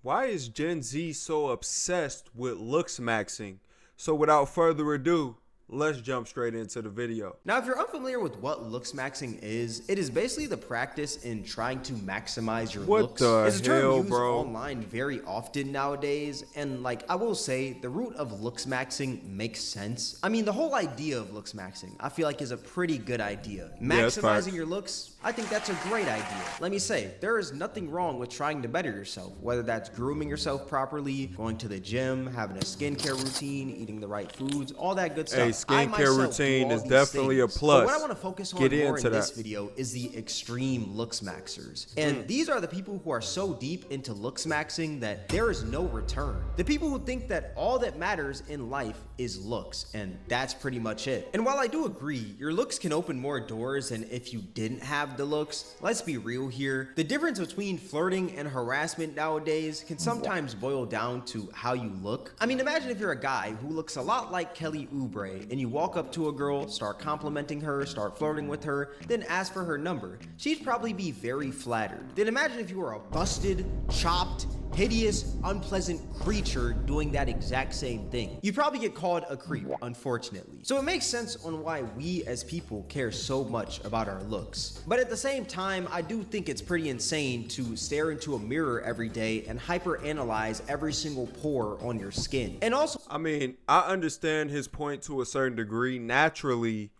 Why is Gen Z so obsessed with looksmaxing? So without further ado, let's jump straight into the video. Now, if you're unfamiliar with what looksmaxing is, it is basically the practice in trying to maximize your looks. It's a term used online very often nowadays, and I will say, the root of looksmaxing makes sense. I mean, the whole idea of looksmaxing, I feel like is a pretty good idea. Maximizing your looks, I think that's a great idea. Let me say, there is nothing wrong with trying to better yourself, whether that's grooming yourself properly, going to the gym, having a skincare routine, eating the right foods, all that good stuff. Skincare routine is definitely a plus. But what I want to focus on more in this video is the extreme looksmaxers. And these are the people who are so deep into looksmaxing that there is no return. The people who think that all that matters in life is looks, and that's pretty much it. And while I do agree, your looks can open more doors than if you didn't have the looks, let's be real here. The difference between flirting and harassment nowadays can sometimes boil down to how you look. I mean, imagine if you're a guy who looks a lot like Kelly Oubre, and you walk up to a girl, start complimenting her, start flirting with her, then ask for her number. She'd probably be very flattered. Then imagine if you were a busted, chopped, hideous, unpleasant creature doing that exact same thing. You'd probably get called a creep, unfortunately. So it makes sense on why we as people care so much about our looks. But at the same time, I do think it's pretty insane to stare into a mirror every day and hyper-analyze every single pore on your skin. And also, I mean, I understand his point to a certain degree. Naturally,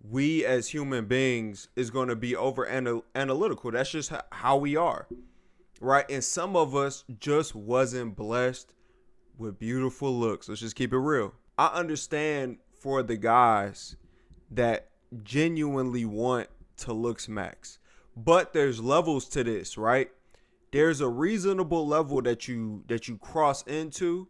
we as human beings is going to be over analytical. That's just how we are. Right? And some of us just wasn't blessed with beautiful looks. Let's just keep it real. I understand for the guys that genuinely want to looksmax, but there's levels to this, right? There's a reasonable level that you cross into,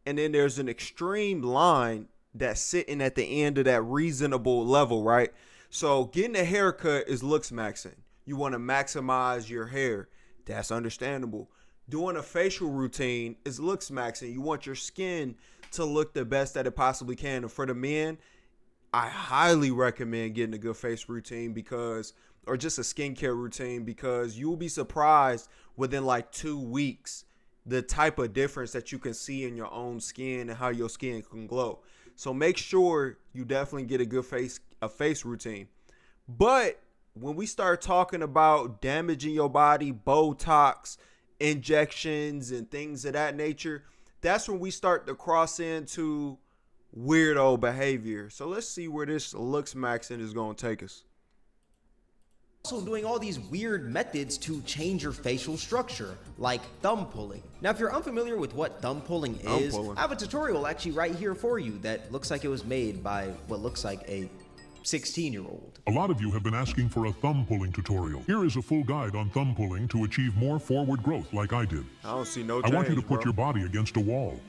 and then there's an extreme line that's sitting at the end of that reasonable level, right? So getting a haircut is looksmaxing. You want to maximize your hair. That's understandable. Doing a facial routine is looksmaxing. You want your skin to look the best that it possibly can. And for the men, I highly recommend getting a good face routine or just a skincare routine, because you will be surprised within 2 weeks the type of difference that you can see in your own skin and how your skin can glow. So make sure you definitely get a face routine. But when we start talking about damaging your body, Botox, injections, and things of that nature, that's when we start to cross into weirdo behavior. So let's see where this looksmaxing is going to take us. Also doing all these weird methods to change your facial structure, like thumb pulling. Now, if you're unfamiliar with what thumb pulling is, I have a tutorial actually right here for you that looks like it was made by what looks like a 16-year-old. A lot of you have been asking for a thumb pulling tutorial. Here is a full guide on thumb pulling to achieve more forward growth like I did. I don't see no change, I want you to put your body against a wall.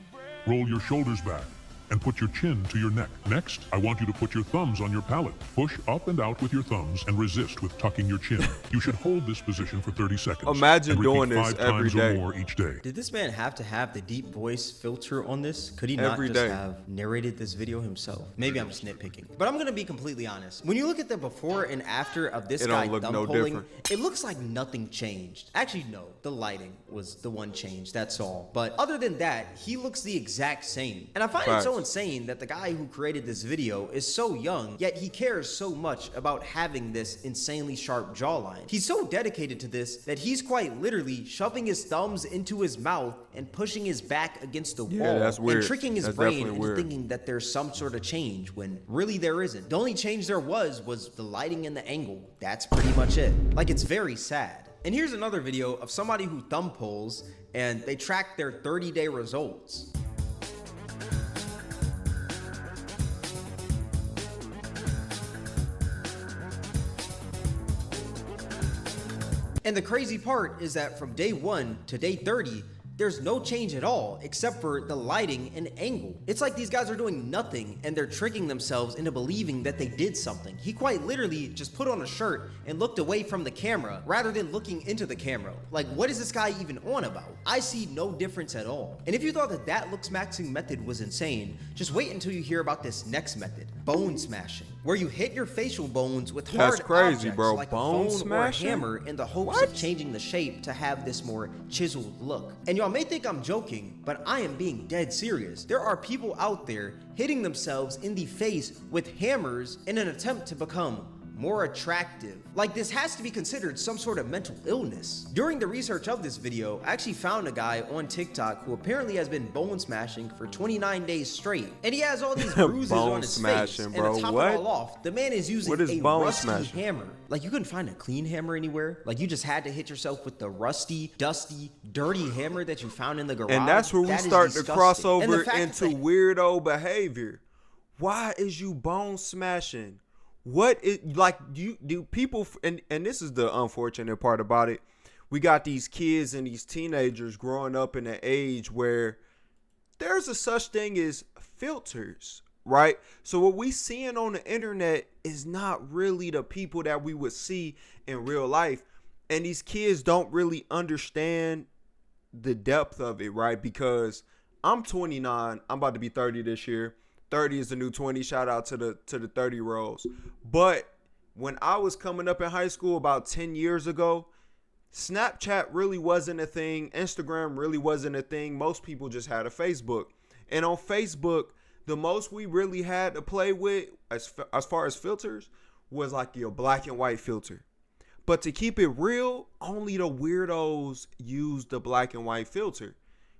Roll your shoulders back and put your chin to your neck. Next, I want you to put your thumbs on your palate. Push up and out with your thumbs and resist with tucking your chin. You should hold this position for 30 seconds. Imagine doing this every day. Or more each day. Did this man have to have the deep voice filter on this? Could he not have narrated this video himself? Maybe I'm just nitpicking. But I'm going to be completely honest. When you look at the before and after of this guy thumb pulling, it looks like nothing changed. Actually, no. The lighting was the one change. That's all. But other than that, he looks the exact same. And I find it so insane that the guy who created this video is so young, yet he cares so much about having this insanely sharp jawline. He's so dedicated to this that he's quite literally shoving his thumbs into his mouth and pushing his back against the wall and tricking his brain into thinking that there's some sort of change when really there isn't. The only change there was the lighting and the angle. That's pretty much it. It's very sad. And here's another video of somebody who thumb pulls and they track their 30-day results. And the crazy part is that from day 1 to day 30, there's no change at all except for the lighting and angle. It's like these guys are doing nothing and they're tricking themselves into believing that they did something. He quite literally just put on a shirt and looked away from the camera rather than looking into the camera. What is this guy even on about? I see no difference at all. And if you thought that looksmaxing method was insane, just wait until you hear about this next method. bone smashing, where you hit your facial bones with That's hard crazy, objects bro. like Bone a phone smashing? or a hammer in the hopes of changing the shape to have this more chiseled look. And y'all may think I'm joking, but I am being dead serious. There are people out there hitting themselves in the face with hammers in an attempt to become more attractive. Like, this has to be considered some sort of mental illness. During the research of this video, I actually found a guy on TikTok who apparently has been bone smashing for 29 days straight. And he has all these bruises on his face. And to top it all off, the man is using a rusty hammer. Like, you couldn't find a clean hammer anywhere. Like, you just had to hit yourself with the rusty, dusty, dirty hammer that you found in the garage. And that's where we start to cross over into weirdo behavior. Why is you bone smashing? What is, like, do people, and this is the unfortunate part about it, we got these kids and these teenagers growing up in an age where there's a such thing as filters, right? So what we seeing on the internet is not really the people that we would see in real life, and these kids don't really understand the depth of it, right? Because I'm 29, I'm about to be 30 this year. 30 is the new 20. Shout out to the 30-year-olds. But when I was coming up in high school about 10 years ago, Snapchat really wasn't a thing. Instagram really wasn't a thing. Most people just had a Facebook. And on Facebook, the most we really had to play with as far as filters was like your black and white filter. But to keep it real, only the weirdos use the black and white filter,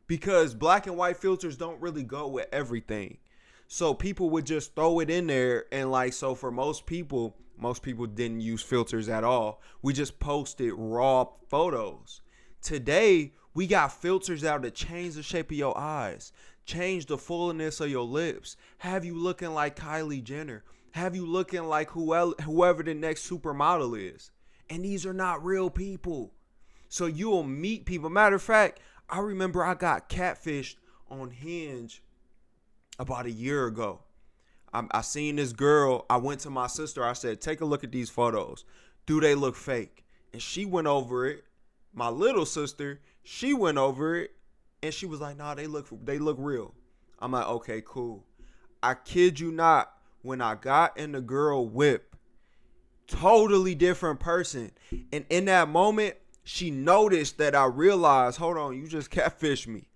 because black and white filters don't really go with everything. So people would just throw it in there, and like, so for most people didn't use filters at all. We just posted raw photos. Today, we got filters out to change the shape of your eyes, change the fullness of your lips, have you looking like Kylie Jenner, have you looking like whoever the next supermodel is. And these are not real people. So you'll meet people. Matter of fact, I remember I got catfished on Hinge about a year ago. I seen this girl. I went to my sister. I said, take a look at these photos. Do they look fake? And she went over it. My little sister, she went over it. And she was like, nah, they look real. I'm like, okay, cool. I kid you not, when I got in the girl whip, totally different person. And in that moment, she noticed that I realized, hold on, you just catfished me.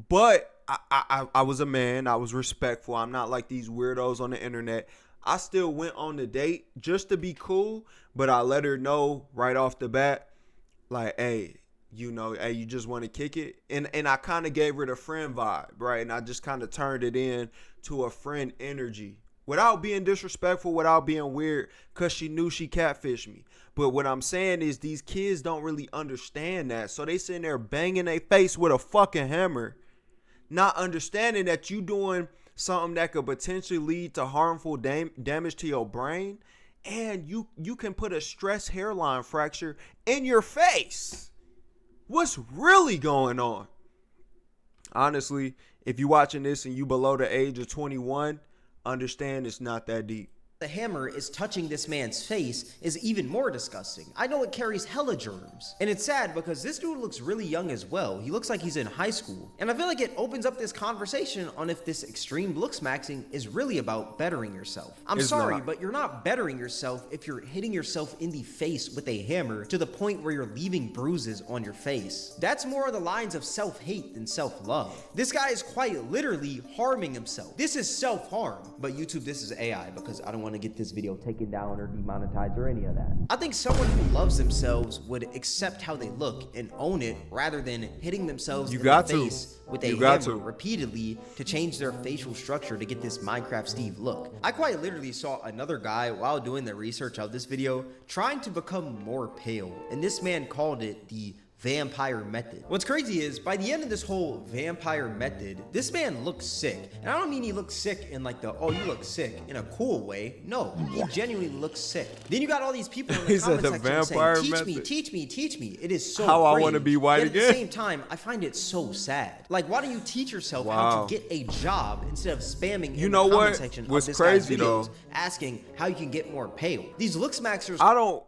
But I was a man. I was respectful. I'm not like these weirdos on the internet. I still went on the date just to be cool, but I let her know right off the bat, like, hey, you just want to kick it? And I kind of gave her the friend vibe, right? And I just kind of turned it in to a friend energy without being disrespectful, without being weird, because she knew she catfished me. But what I'm saying is these kids don't really understand that. So they sitting there banging their face with a fucking hammer, not understanding that you doing something that could potentially lead to harmful damage to your brain. And you can put a stress hairline fracture in your face. What's really going on? Honestly, if you're watching this and you below the age of 21, understand it's not that deep. The hammer is touching this man's face is even more disgusting. I know it carries hella germs. And it's sad because this dude looks really young as well. He looks like he's in high school. And I feel like it opens up this conversation on if this extreme looksmaxing is really about bettering yourself. I'm sorry, but you're not bettering yourself if you're hitting yourself in the face with a hammer to the point where you're leaving bruises on your face. That's more on the lines of self-hate than self-love. This guy is quite literally harming himself. This is self-harm. But YouTube, this is AI because I don't want to get this video taken down or demonetized or any of that. I think someone who loves themselves would accept how they look and own it rather than hitting themselves in the face with a hammer repeatedly to change their facial structure to get this Minecraft Steve look. I quite literally saw another guy while doing the research of this video trying to become more pale, and this man called it the vampire method. What's crazy is by the end of this whole vampire method, this man looks sick. And I don't mean he looks sick in like the, oh, you look sick in a cool way. No, he genuinely looks sick. Then you got all these people in the comment section saying, teach me. It is so how I want to be white again. At the same time, I find it so sad. Like, why don't you teach yourself how to get a job instead of spamming in the comment section of this guy's videos asking how you can get more pale? These looksmaxers.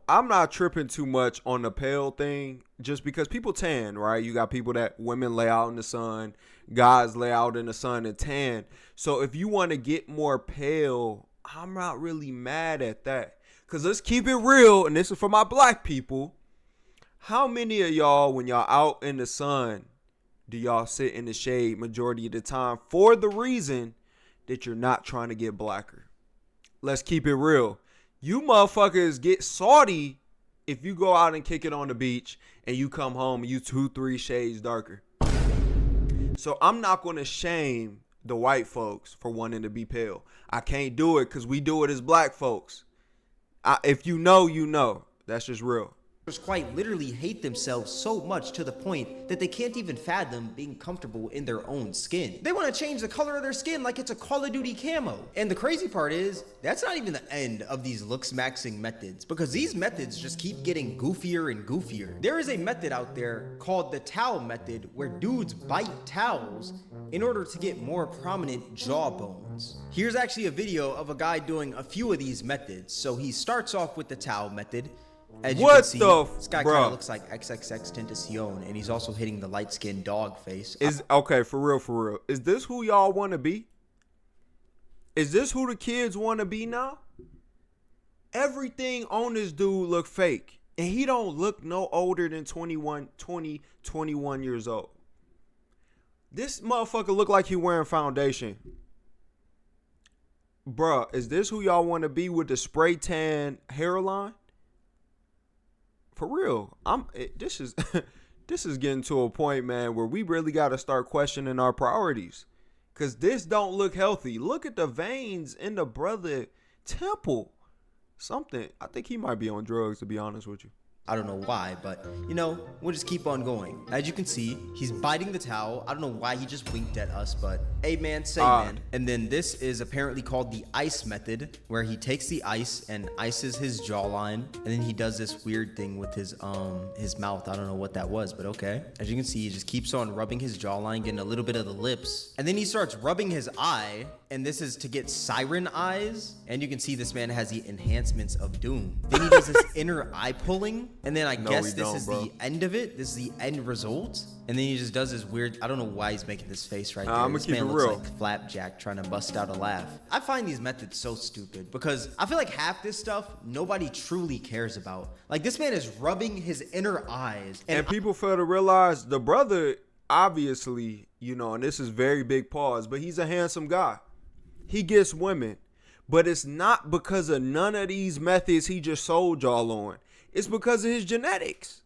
I'm not tripping too much on the pale thing. Just because people tan, right? You got people that women lay out in the sun, guys lay out in the sun and tan. So if you want to get more pale, I'm not really mad at that. Because let's keep it real, and this is for my black people. How many of y'all, when y'all out in the sun, do y'all sit in the shade majority of the time for the reason that you're not trying to get blacker? Let's keep it real. You motherfuckers get salty if you go out and kick it on the beach and you come home and you 2-3 shades darker. So I'm not going to shame the white folks for wanting to be pale. I can't do it because we do it as black folks. If you know, you know. That's just real. Quite literally hate themselves so much to the point that they can't even fathom being comfortable in their own skin. They want to change the color of their skin like it's a Call of Duty camo. And the crazy part is, that's not even the end of these looksmaxing methods, because these methods just keep getting goofier and goofier. There is a method out there called the towel method where dudes bite towels in order to get more prominent jawbones. Here's actually a video of a guy doing a few of these methods. So he starts off with the towel method. As you can see, this guy kind of looks like XXX Tentacion, and he's also hitting the light-skinned dog face. Okay, for real. Is this who y'all want to be? Is this who the kids want to be now? Everything on this dude look fake, and he don't look no older than 21 years old. This motherfucker look like he wearing foundation. Bruh, is this who y'all want to be with the spray tan hairline? For real, this is getting to a point, man, where we really got to start questioning our priorities, cause this don't look healthy. Look at the veins in the brother temple. Something. I think he might be on drugs, to be honest with you. I don't know why, but, you know, we'll just keep on going. As you can see, he's biting the towel. I don't know why he just winked at us, but, hey, man, say, man. And then this is apparently called the ice method, where he takes the ice and ices his jawline, and then he does this weird thing with his mouth. I don't know what that was, but okay. As you can see, he just keeps on rubbing his jawline, getting a little bit of the lips, and then he starts rubbing his eye, and this is to get siren eyes, and you can see this man has the enhancements of doom. Then he does this inner eye pulling, and then I guess this is the end of it. This is the end result. And then he just does this weird, I don't know why he's making this face right there. I'm gonna keep it real. Like Flapjack trying to bust out a laugh. I find these methods so stupid because I feel like half this stuff nobody truly cares about. Like, this man is rubbing his inner eyes. And people fail to realize the brother, obviously, you know, and this is very big pause, but he's a handsome guy. He gets women. But it's not because of none of these methods he just sold y'all on. It's because of his genetics.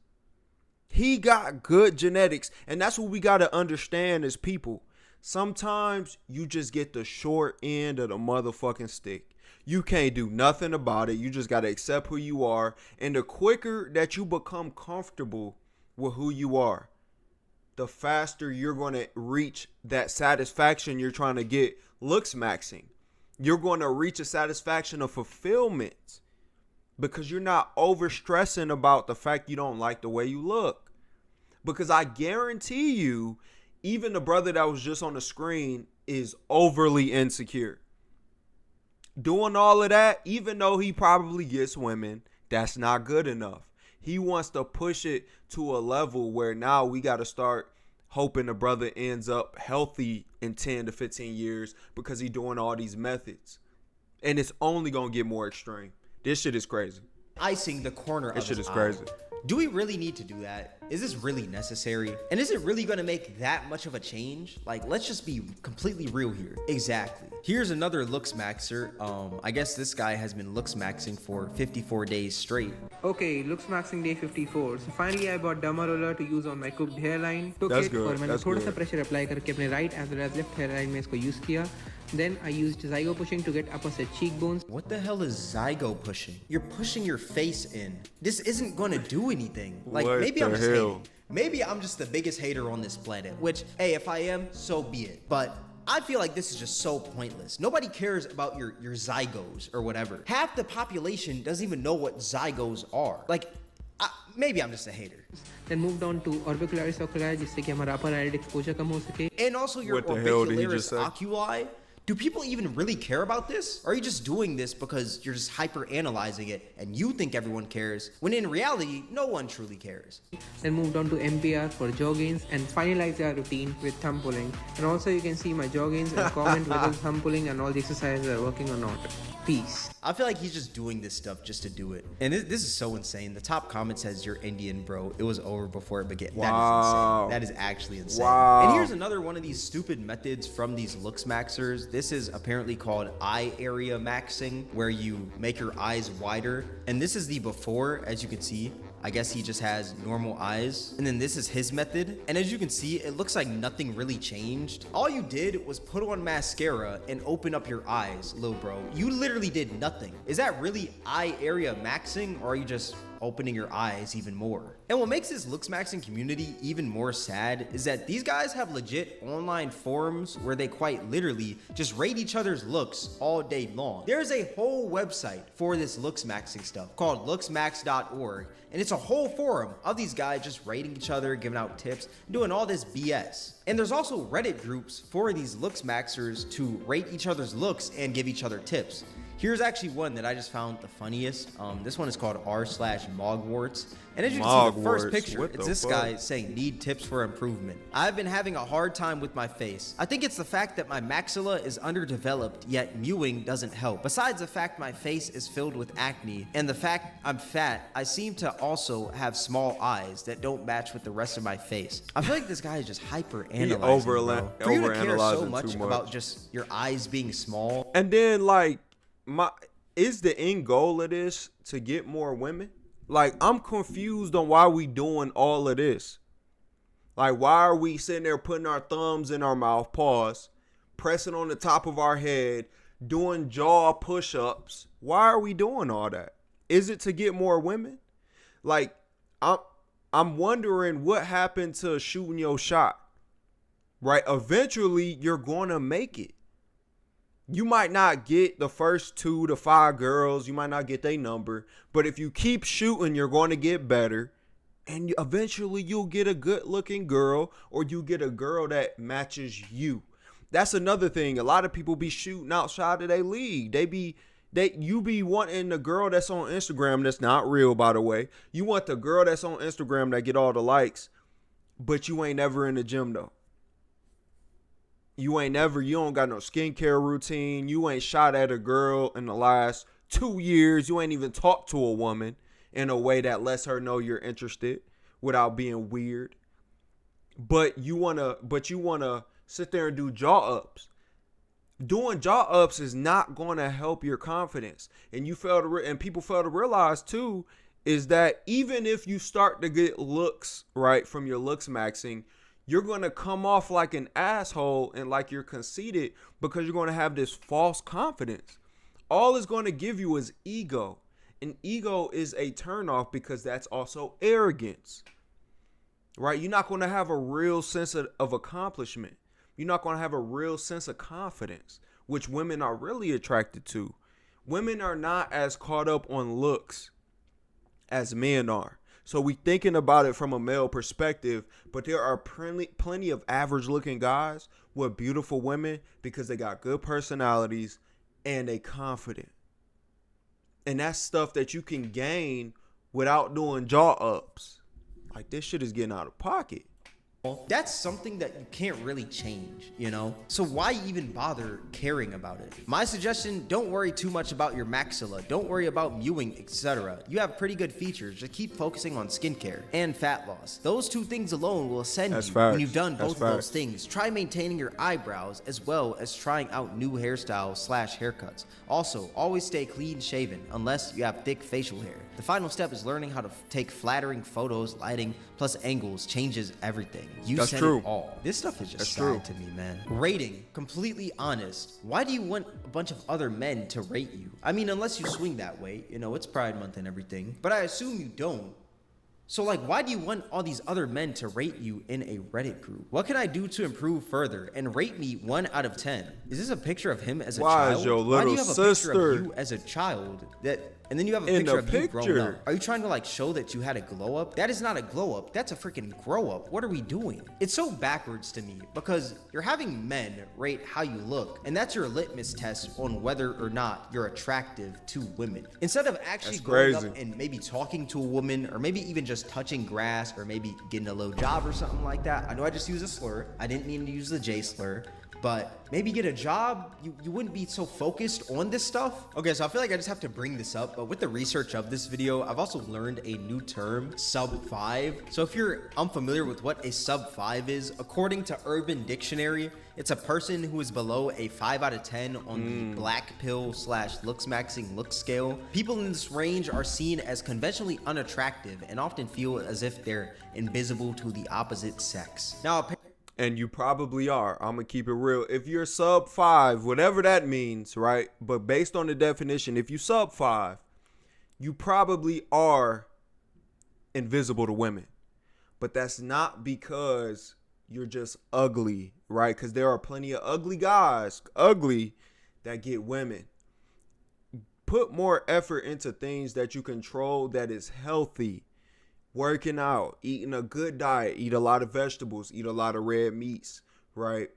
He got good genetics. And that's what we got to understand as people. Sometimes you just get the short end of the motherfucking stick. You can't do nothing about it. You just got to accept who you are. And the quicker that you become comfortable with who you are, the faster you're going to reach that satisfaction you're trying to get looksmaxing. You're going to reach a satisfaction of fulfillment. Because you're not over stressing about the fact you don't like the way you look. Because I guarantee you, even the brother that was just on the screen is overly insecure. Doing all of that, even though he probably gets women, that's not good enough. He wants to push it to a level where now we got to start hoping the brother ends up healthy in 10 to 15 years because he's doing all these methods. And it's only going to get more extreme. This shit is crazy. Icing the corner of his eye. This shit is crazy. Do we really need to do that? Is this really necessary? And is it really going to make that much of a change? Like, let's just be completely real here. Exactly. Here's another looksmaxer. I guess this guy has been looksmaxing for 54 days straight. Okay, looksmaxing day 54. So finally I bought derma roller to use on my cooked hairline. That's good. और मैंने थोड़ा सा pressure apply करके अपने right as well as left hairline में इसको use किया. Then I used zygo pushing to get opposite cheekbones. What the hell is zygo pushing? You're pushing your face in. This isn't going to do anything. Like, what maybe I'm just hell? hating. Maybe I'm just the biggest hater on this planet, which, hey, if I am, so be it. But I feel like this is just so pointless. Nobody cares about your zygos or whatever. Half the population doesn't even know what zygos are. Like, maybe I'm just a hater. Then moved on to orbicularis oculi, जिससे कि हमारा upper eyelid exposure कम हो सके. And also your orbicularis oculi Do people even really care about this? Or are you just doing this because you're just hyper analyzing it and you think everyone cares, when in reality, no one truly cares? Then moved on to MPR for jaw gains and finalized our routine with thumb pulling. And also you can see my jaw gains and comment whether thumb pulling and all the exercises are working or not. Peace. I feel like he's just doing this stuff just to do it. And this is so insane. The top comment says, "You're Indian, bro. It was over before it began." Wow. That is insane. That is actually insane. Wow. And here's another one of these stupid methods from these looksmaxers. This is apparently called eye area maxing, where you make your eyes wider. And this is the before, as you can see. I guess he just has normal eyes. And then this is his method. And as you can see, it looks like nothing really changed. All you did was put on mascara and open up your eyes, little bro. You literally did nothing. Is that really eye area maxing, or are you just opening your eyes even more? And what makes this looksmaxing community even more sad is that these guys have legit online forums where they quite literally just rate each other's looks all day long. There's a whole website for this looksmaxing stuff called looksmax.org, and it's a whole forum of these guys just rating each other, giving out tips, doing all this BS. And there's also Reddit groups for these looksmaxers to rate each other's looks and give each other tips. Here's actually one that I just found the funniest. This one is called r/mogwarts. And as you can see, the first picture, it's this guy saying, "Need tips for improvement. I've been having a hard time with my face. I think it's the fact that my maxilla is underdeveloped, yet mewing doesn't help. Besides the fact my face is filled with acne, and the fact I'm fat, I seem to also have small eyes that don't match with the rest of my face." I feel like this guy is just hyper analyzing. For you to care so much about just your eyes being small. And then like, is the end goal of this to get more women? Like, I'm confused on why we doing all of this. Like, why are we sitting there putting our thumbs in our mouth, pause, pressing on the top of our head, doing jaw push-ups? Why are we doing all that? Is it to get more women? Like, I'm wondering what happened to shooting your shot, right? Eventually, you're going to make it. You might not get the first 2 to 5 girls. You might not get their number. But if you keep shooting, you're going to get better. And eventually you'll get a good looking girl, or you get a girl that matches you. That's another thing. A lot of people be shooting outside of their league. You be wanting the girl that's on Instagram that's not real, by the way. You want the girl that's on Instagram that get all the likes, but you ain't ever in the gym though. You don't got no skincare routine. You ain't shot at a girl in the last 2 years. You ain't even talked to a woman in a way that lets her know you're interested without being weird. But you wanna sit there and do jaw ups. Doing jaw ups is not gonna help your confidence. And people fail to realize too is that even if you start to get looks right from your looks maxing, you're going to come off like an asshole and like you're conceited because you're going to have this false confidence. All it's going to give you is ego. And ego is a turnoff because that's also arrogance, right? You're not going to have a real sense of accomplishment. You're not going to have a real sense of confidence, which women are really attracted to. Women are not as caught up on looks as men are. So we thinking about it from a male perspective, but there are plenty of average looking guys with beautiful women because they got good personalities and they confident. And that's stuff that you can gain without doing jaw ups. Like, this shit is getting out of pocket. That's something that you can't really change, you know? So why even bother caring about it? My suggestion, don't worry too much about your maxilla. Don't worry about mewing, etc. You have pretty good features. Just keep focusing on skincare and fat loss. Those 2 things alone will ascend you when you've done both of those things. Try maintaining your eyebrows as well as trying out new hairstyles/haircuts. Also, always stay clean shaven unless you have thick facial hair. The final step is learning how to take flattering photos. Lighting plus angles changes everything. That's true. It all. This stuff is just sad to me, man. Rating, completely honest. Why do you want a bunch of other men to rate you? I mean, unless you swing that way, you know, it's Pride Month and everything. But I assume you don't. So like, why do you want all these other men to rate you in a Reddit group? What can I do to improve further and rate me 1 out of 10? Is this a picture of him as a child? Why is your Why do little you have a picture sister of you as a child and then you have a in picture the of you grown picture? up? Are you trying to like show that you had a glow up? That is not a glow up. That's a freaking grow up. What are we doing? It's so backwards to me because you're having men rate how you look, and that's your litmus test on whether or not you're attractive to women. Instead of actually going up and maybe talking to a woman, or maybe even just touching grass, or maybe getting a low job or something like that. I know I just used a slur. I didn't mean to use the J slur. But maybe get a job, you wouldn't be so focused on this stuff. Okay, so I feel like I just have to bring this up, but with the research of this video, I've also learned a new term, sub 5. So if you're unfamiliar with what a sub 5 is, according to Urban Dictionary, it's a person who is below a 5 out of 10 on the black pill / looksmaxing look scale. People in this range are seen as conventionally unattractive and often feel as if they're invisible to the opposite sex. Now, and you probably are. I'm gonna keep it real. If you're sub 5, whatever that means, right? But based on the definition, if you sub 5, you probably are invisible to women. But that's not because you're just ugly, right? Because there are plenty of ugly guys, that get women. Put more effort into things that you control that is healthy. Working out, eating a good diet, eat a lot of vegetables, eat a lot of red meats, right?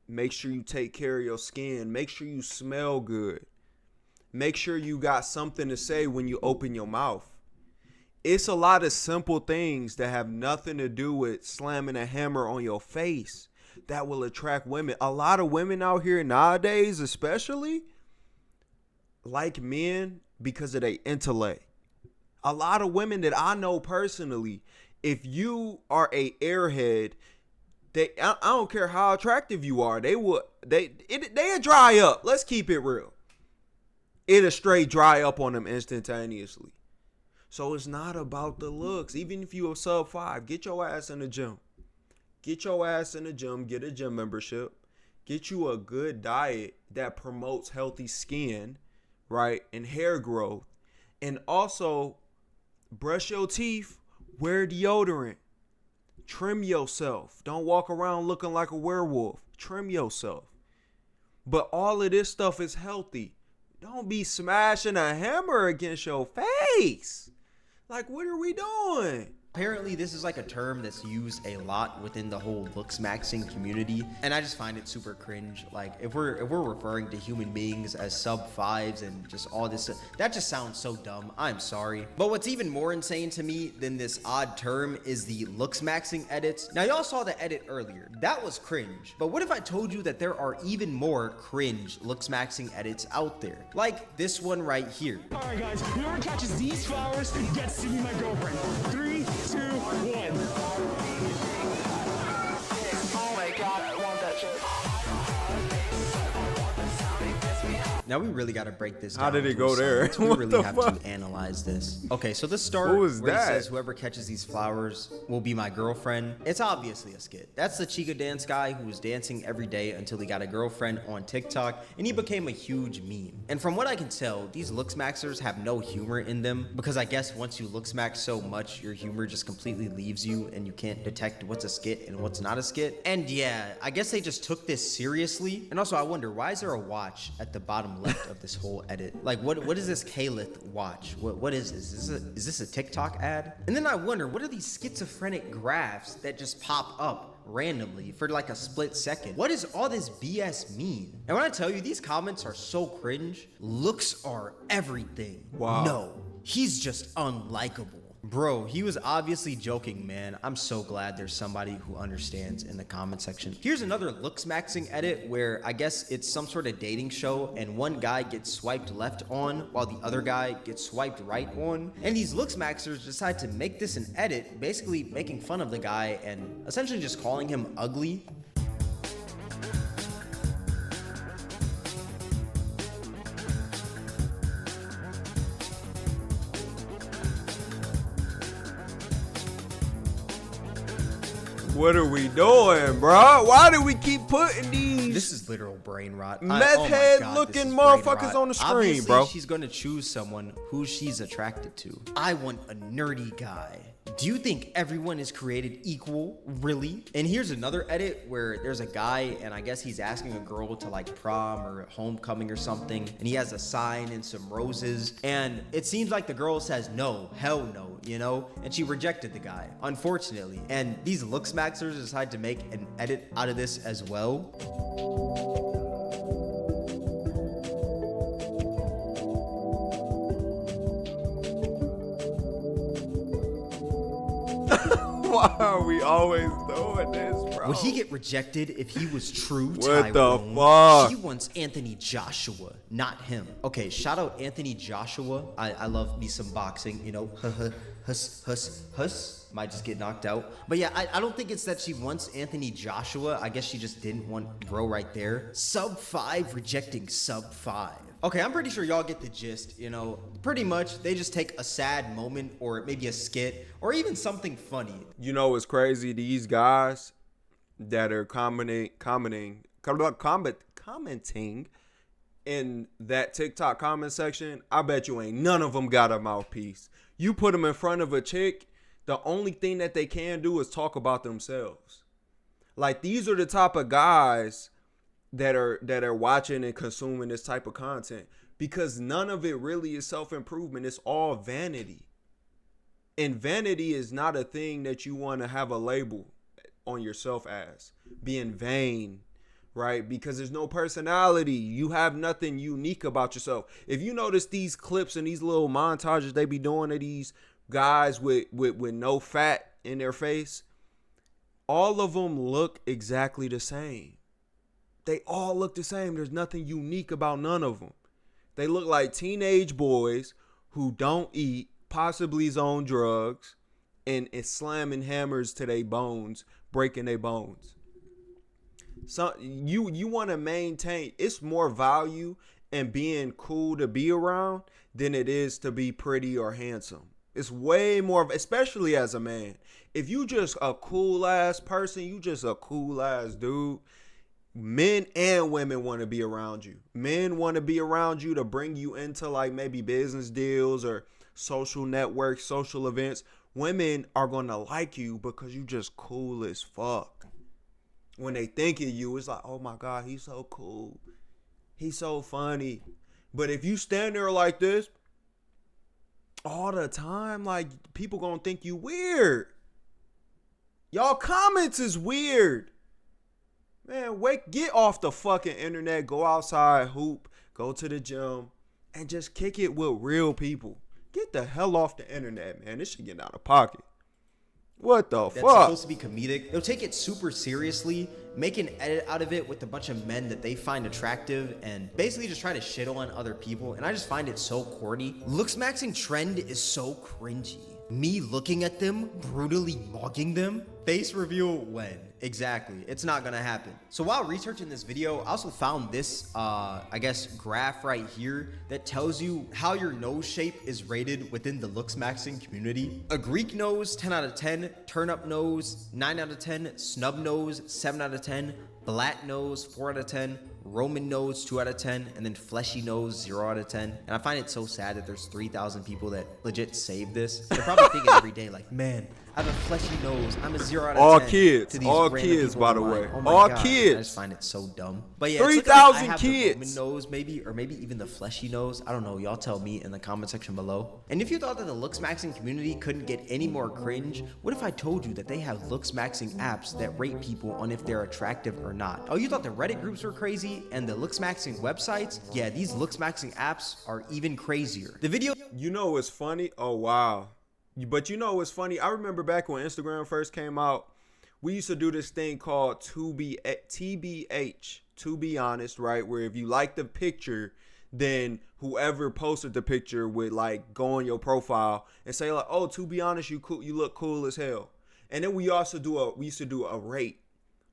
Make sure you take care of your skin. Make sure you smell good. Make sure you got something to say when you open your mouth. It's a lot of simple things that have nothing to do with slamming a hammer on your face that will attract women. A lot of women out here nowadays, especially, like men because of their intellect. A lot of women that I know personally, if you are a airhead, I don't care how attractive you are, they'll dry up. Let's keep it real. It'll straight dry up on them instantaneously. So it's not about the looks. Even if you're a sub 5, get your ass in the gym. Get your ass in the gym, get a gym membership. Get you a good diet that promotes healthy skin, right, and hair growth. And also, brush your teeth, wear deodorant, trim yourself. Don't walk around looking like a werewolf. Trim yourself. But all of this stuff is healthy. Don't be smashing a hammer against your face. Like, what are we doing? Apparently, this is like a term that's used a lot within the whole looksmaxing community, and I just find it super cringe. Like, if we're referring to human beings as sub 5s and just all this, that just sounds so dumb. I'm sorry. But what's even more insane to me than this odd term is the looksmaxing edits. Now, y'all saw the edit earlier. That was cringe. But what if I told you that there are even more cringe looksmaxing edits out there? Like this one right here. All right, guys, whoever catches these flowers gets to be my girlfriend. 3, 2, 1. Oh my god, I want that shit. Now we really got to break this down. How did it go there? We really have to analyze this. Okay, so the start What was where that? it says whoever catches these flowers will be my girlfriend. It's obviously a skit. That's the Chica dance guy who was dancing every day until he got a girlfriend on TikTok, and he became a huge meme. And from what I can tell, these looksmaxers have no humor in them, because I guess once you looksmax so much, your humor just completely leaves you and you can't detect what's a skit and what's not a skit. And yeah, I guess they just took this seriously. And also, I wonder, why is there a watch at the bottom left of this whole edit? Like, what is this Caliph watch? What is this? Is this a TikTok ad? And then I wonder, what are these schizophrenic graphs that just pop up randomly for like a split second? What does all this BS mean? And when I tell you, these comments are so cringe. Looks are everything. Wow. No, he's just unlikable. Bro, he was obviously joking, man. I'm so glad there's somebody who understands in the comment section. Here's another looksmaxing edit where I guess it's some sort of dating show and one guy gets swiped left on while the other guy gets swiped right on. And these looksmaxers decide to make this an edit, basically making fun of the guy and essentially just calling him ugly. What are we doing, bro? Why do we keep putting these? This is literal brain rot. Meth head looking motherfuckers on the screen, obviously, bro. She's gonna choose someone who she's attracted to. I want a nerdy guy. Do you think everyone is created equal? Really? And here's another edit where there's a guy and I guess he's asking a girl to like prom or homecoming or something. And he has a sign and some roses. And it seems like the girl says no, hell no, you know? And she rejected the guy, unfortunately. And these looksmaxers decide to make an edit out of this as well. Why are we always doing this, bro? Would he get rejected if he was true What Tyrone? the fuck? She wants Anthony Joshua, not him. Okay, shout out Anthony Joshua. I love me some boxing, you know. Huss. Might just get knocked out. But yeah, I don't think it's that she wants Anthony Joshua. I guess she just didn't want bro right there. Sub 5 rejecting sub 5. Okay, I'm pretty sure y'all get the gist, you know. Pretty much, they just take a sad moment or maybe a skit or even something funny. You know what's crazy? These guys that are commenting in that TikTok comment section, I bet you ain't none of them got a mouthpiece. You put them in front of a chick, the only thing that they can do is talk about themselves. Like, these are the type of guys that are watching and consuming this type of content, because none of it really is self-improvement. It's all vanity. And vanity is not a thing that you want to have a label on yourself as being vain, right? Because there's no personality. You have nothing unique about yourself. If you notice these clips and these little montages they be doing of these guys with no fat in their face, all of them look exactly the same. They all look the same. There's nothing unique about none of them. They look like teenage boys who don't eat, possibly is on drugs, and is slamming hammers to their bones, breaking their bones. So you want to maintain, it's more value in being cool to be around than it is to be pretty or handsome. It's way more, especially as a man. If you just a cool ass person, you just a cool ass dude, men and women want to be around you. Men want to be around you to bring you into like maybe business deals or social networks, social events. Women are going to like you because you just cool as fuck. When they think of you, it's like, oh my God, he's so cool. He's so funny. But if you stand there like this all the time, like, people going to think you weird. Y'all comments is weird. Man, get off the fucking internet, go outside, hoop, go to the gym, and just kick it with real people. Get the hell off the internet, man. This shit getting out of pocket. What the fuck? That's supposed to be comedic. They'll take it super seriously, make an edit out of it with a bunch of men that they find attractive, and basically just try to shit on other people. And I just find it so corny. Looksmaxing trend is so cringy. Me looking at them, brutally mugging them. Face reveal when? Exactly. It's not gonna happen. So while researching this video, I also found this, I guess, graph right here that tells you how your nose shape is rated within the looksmaxing community. A Greek nose, 10 out of 10. Turn up nose, 9 out of 10. Snub nose, 7 out of 10. Flat nose, 4 out of 10. Roman nose, 2 out of 10. And then fleshy nose, 0 out of 10. And I find it so sad that there's 3,000 people that legit save this. They're probably thinking every day like, man, I have a fleshy nose. I'm a 0 out of 10. All kids. To these All random kids, people by the online. way. Oh my All God. kids. I just find it so dumb. But yeah, 3,000 I have kids. the Roman nose maybe, or maybe even the fleshy nose. I don't know. Y'all tell me in the comment section below. And if you thought that the looksmaxing community couldn't get any more cringe, what if I told you that they have looksmaxing apps that rate people on if they're attractive or not? Oh, you thought the Reddit groups were crazy and the looksmaxing websites? Yeah, these looksmaxing apps are even crazier. The video... You know what's funny? Oh, wow. But you know what's funny? I remember back when Instagram first came out, we used to do this thing called TBH, to be honest, right? Where if you like the picture, then whoever posted the picture would like go on your profile and say like, oh, to be honest, you cool, you look cool as hell. And then we used to do a rate,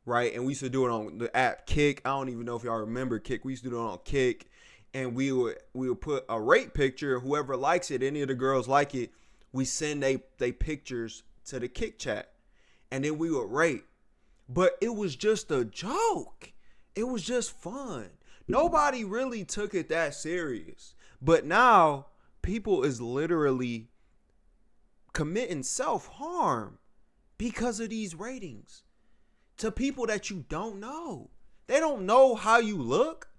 right? And we used to do it on the app Kick. I don't even know if y'all remember Kick. We used to do it on Kick, and we would put a rate picture. Whoever likes it, any of the girls like it, we send they pictures to the Kick chat, and then we would rate. But it was just a joke. It was just fun. Nobody really took it that serious. But now people is literally committing self-harm because of these ratings to people that you don't know. They don't know how you look.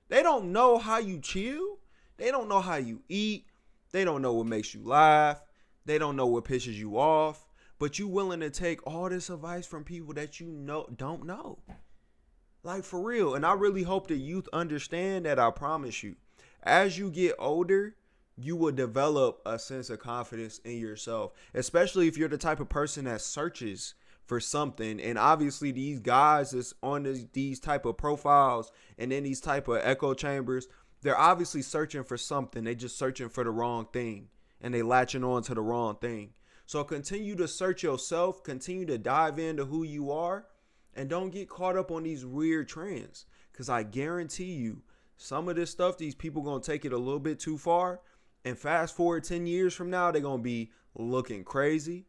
They don't know how you chill. They don't know how you eat. They don't know what makes you laugh. They don't know what pisses you off. But you willing to take all this advice from people that you know don't know. Like, for real. And I really hope the youth understand that. I promise you. As you get older, you will develop a sense of confidence in yourself. Especially if you're the type of person that searches for something. And obviously these guys that's on these type of profiles and in these type of echo chambers, they're obviously searching for something. They just searching for the wrong thing. And they latching on to the wrong thing. So continue to search yourself. Continue to dive into who you are. And don't get caught up on these weird trends. Because I guarantee you, some of this stuff, these people going to take it a little bit too far. And fast forward 10 years from now, they're going to be looking crazy.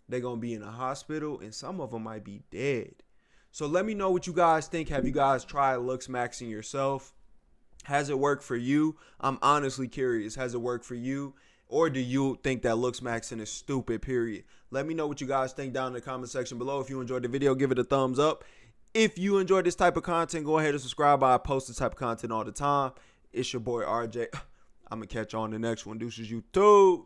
They're going to be in a hospital. And some of them might be dead. So let me know what you guys think. Have you guys tried looksmaxing yourself? Has it worked for you? I'm honestly curious. Has it worked for you? Or do you think that looksmaxing is stupid, period? Let me know what you guys think down in the comment section below. If you enjoyed the video, give it a thumbs up. If you enjoy this type of content, go ahead and subscribe. I post this type of content all the time. It's your boy RJ. I'm going to catch you on the next one. Deuces, YouTube.